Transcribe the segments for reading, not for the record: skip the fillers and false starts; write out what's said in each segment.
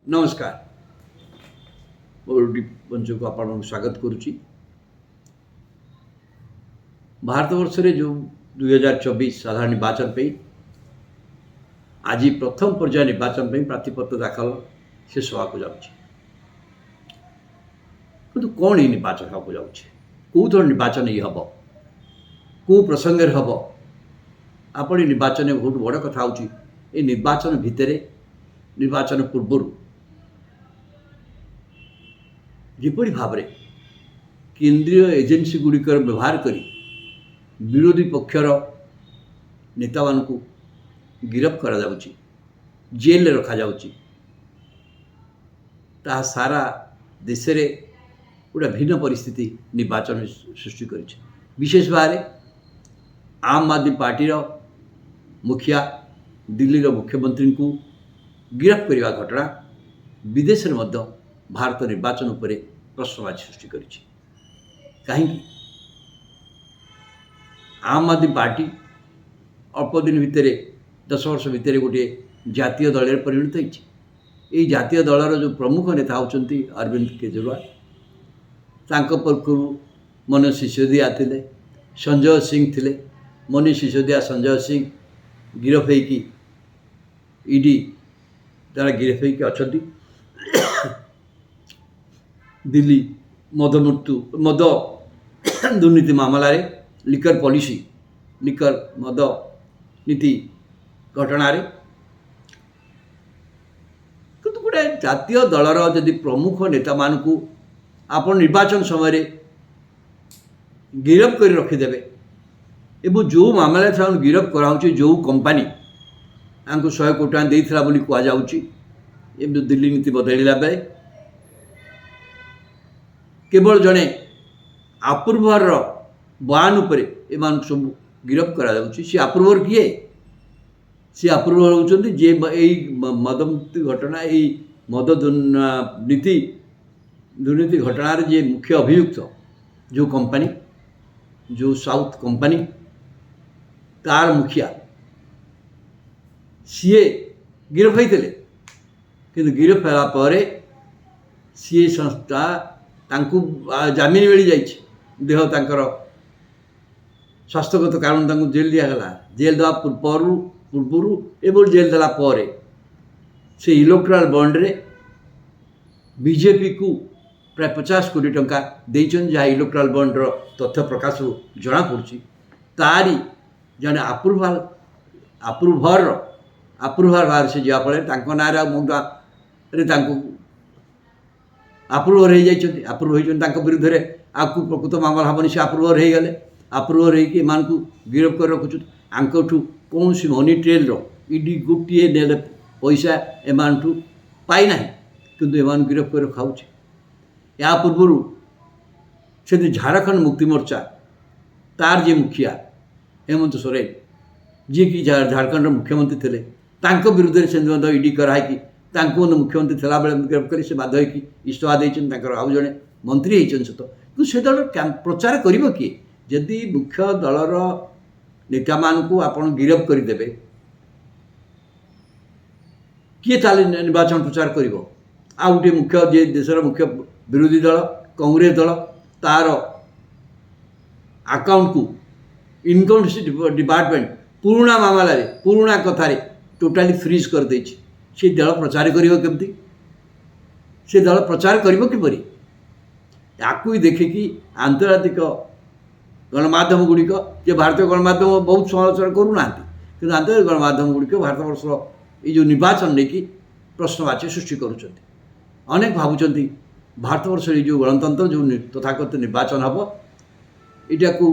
नमस्कार ओडी पंच को आपण स्वागत करुच्ची। भारत वर्ष रे जो 2024 साधारण निर्वाचन पे आज प्रथम पर्याय निर्वाचन पे प्रार्थीपत्र दाखल शेष होगा जाऊँगी। किंतु कौन ये निर्वाचन होगा जाऊँगी, कौ थर निर्वाचन ये हम कौ प्रसंग हम आपण निर्वाचन बहुत बड़ कथा हूँ। ये निर्वाचन भितर निर्वाचन पूर्व जिपरि भाव केंद्रीय एजेंसी गुड़िकर व्यवहार करी विरोधी पक्षर नेता मान को गिरफ्त करा जाउची, जेल रखा जाउची, ता सारा देश रे गोटे भिन्न परिस्थिति निर्वाचन सृष्टि करिছে। विशेष भाव आम आदमी पार्टी मुखिया दिल्ली मुख्यमंत्री को गिरफ्त करने घटना विदेश में भारत निर्वाचन उपर प्रश्नवाची सृष्टि करिछि। कहीं आम आदमी पार्टी अल्प दिन भितर 10 वर्ष भितर गोटे जातीय दल परिणत होती। ये जातीय दलर जो प्रमुख नेता होती अरविंद केजरीवाल, पक्षर मनीष सिसोदिया थे, संजय सिंह थे। मनीष सिसोदिया संजय सिंह गिरफ होगी ईडी द्वारा गिरफ होगी अच्छा दिल्ली मद दुर्नीति मामला रे लिकर पॉलिसी लिकर मद नीति घटना रे किंतु गोटे जातीय दलर जदि प्रमुख नेता मान को आपण निर्वाचन समय गिरफ्त कर रखिदेवे एवं जो मामला से गिरफ्त कराऊँ जो कंपनी 100 कोटी टका देइथिला बोली कह जाउची, दिल्ली नीति बदलला बेले केवल जड़े अप्रूवर बयान उपर एम सब गिरफ्त करा जाउची। सी अप्रूवर किए? सी अप्रूवर होउचंदी जे मदमती घटना यही मद दुर्नीति घटना जे मुख्य अभियुक्त जो कंपनी जो साउथ कंपनी तार मुखिया सीए गिरफ्त होते कि गिरफ्त होगा सी संस्था तांकु जमीन मिल जाइए। देह तांकर स्वास्थ्यगत कारण तांकु जेल दिगला। जेल देवा पूर्व एवं जेल देला परे से इलेक्टोरल बॉन्ड रे बीजेपी को प्राय 50 कोटी टंका देइछन, जहाँ इलेक्टोरल बॉन्ड रो तथ्य प्रकाश जना पड़ी तारी जने अप्रूवर बाहर से जाफल ना अप्रूवर हो जाइए। अप्रूव होती विरुद्ध में आपको प्रकृत मामला हेनी से अप्रूवर हो गले। अप्रूवर हो गिरफ्त कर रखुच आंकठू कौन सी मनी ट्रेल ईडी गोटे ने पैसा एमानठू पाई ना किंतु एमान गिरफ्त कर रखाऊँ। या पूर्व से झारखंड मुक्ति मोर्चा तार जे मुखिया हेमंत सोरेन जी कि झारखंड मुख्यमंत्री थे विरुद्ध में ईडी कराई मुख्यमंत्री थिला बेले गिरफ्त कर से बाध्य होगी इस्तफा देइछन। आउ जड़े मंत्री होइछन सत कि से दल प्रचार करिवो किए? जदि मुख्य दलर नेता मान को आपण गिरफ्त करदेवे किए ताले निर्वाचन प्रचार करिवो? आ गोटे मुख्य जे देशर मुख्य विरोधी दल कांग्रेस दल तार अकाउंट को इनकम डिपार्टमेंट पुराना मामला पुराना कथार टोटाली फ्रीज कर देछि। से दल प्रचार कमती? से दल प्रचार किपरि? याकू देखिकी आंतर्जातिक गणमाध्यम गुड़िक जे भारतीय गणमाध्यम बहुत समालोचना करूना कि आंतर्जातिक गणमाध्यम गुड़िक भारत वर्ष ये जो निर्वाचन लेकिन प्रश्नवाची सृष्टि करुँच। अनेक भावुंट भारत वर्ष जो गणतंत्र जो तथाकथित निर्वाचन हम यहाँ को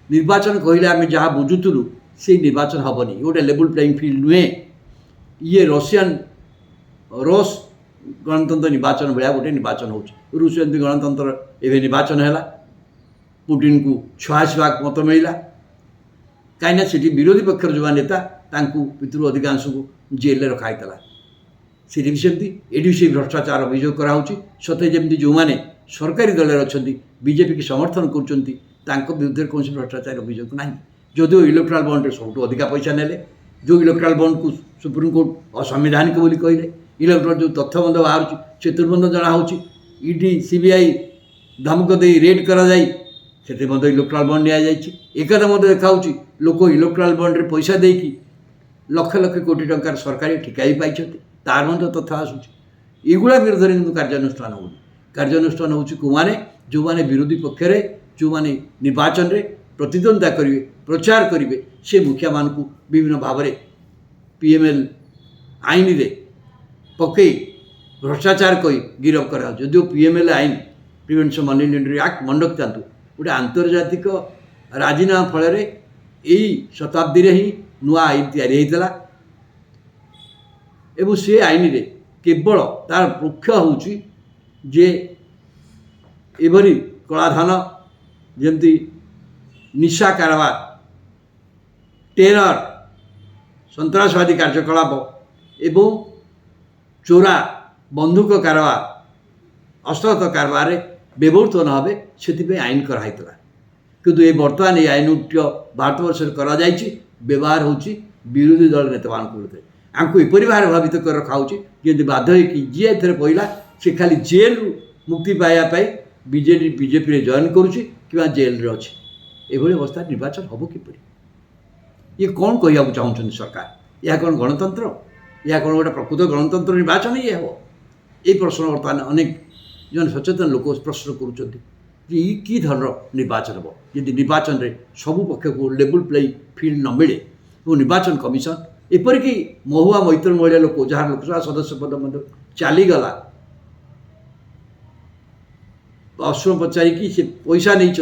निर्वाचन कहले आम जहाँ बुझुलु से निर्वाचन हेनी। गोटे लेवल प्लेइंग फील्ड नुहे। ये रशियन रूस गणतंत्र निर्वाचन भाया गोटे निर्वाचन हो। रूस गणतंत्र एवं निर्वाचन है पुटिन को 86% मत मिला कहीं से विरोधी पक्षर जो नेता पितृ अधिकांश को जेल रखाईला। से सेमती ये से भ्रष्टाचार अभियोग कराऊँच। सते जमी जो मैंने सरकारी दल अच्छा बीजेपी की समर्थन कर विरुद्ध कौन भ्रष्टाचार अभियोग ना। जदिव इलेक्ट्राल बॉन्ड सब अधिका पैसा नेले जो इलेक्ट्राल बॉन्ड को सुप्रीमकोर्ट असंवैधानिक बोली कहले इलेक्ट्रोल जो तथ्यबंध बाहर से दुर्बंध जना हो ईडी सीबीआई धमक दे रेड करा जाई से मत इलेक्ट्राल बंड निकथा मत देखा लोक इलेक्ट्राल बंड रे पैसा देकी लक्ष लक्ष कोटी टंकार सरकारी ठिका भी पाई तार मत तथ्य आसूँ युवा विरोध में कितु कार्यानुष्ठान हो कार्यानुष्ठान होने जो मैंने विरोधी पक्ष जो मैंने निर्वाचन में प्रतिद्वंदिता करेंगे प्रचार करेंगे से मुखिया मान विभिन्न भाव में पीएमएल आईन रे पकई भ्रष्टाचार कही गिरफ करा जदिव पीएमएल आईन प्रिवेंशन मनी लॉन्ड्रिंग एक्ट मंडक चाहतु गोटे आंतर्जातिक राजीनामा फल यही शताब्दी रे ही नुआ आईन या एवं से आईन रे केवल तार मुख्य हूँ जे एभरी कलाधन जमती निशा कारबार टेरर सन्त्रासवादी कार्यकलाप एवं चोरा बंधुक कारबार अस्त्रशस्त्र कारबार व्यवहृत न हे से आईन कराई किंतु ये बर्तमान ये आईन भारत वर्ष व्यवहार हो विरोधी दल नेता मान विरुद्ध आमको एपरी भाव भावित कर रखा जमी बाध्य जी ए पड़ा से खाली जेल मुक्ति पाइबापी बीजेपी जॉइन करुँच जेल रे अच्छे एभली अवस्था निर्वाचन हम किपर ये कौन कहूँ चाहूँ सरकार यह कौन गणतंत्र यह कौन गोटे प्रकृत गणतंत्र निर्वाचन ये हम ये प्रश्न बर्तमान अनेक जन सचेतन लोक प्रश्न कि धरण निर्वाचन हम यदि निर्वाचन में सबू पक्ष को लेवल प्ले फिल्ड न मिले और निर्वाचन कमिशन एपरिक महुआ मैत्र महिला लोक जहाँ लोकसभा सदस्य पद चलीगला अश्व पचारिकी से पैसा नहीं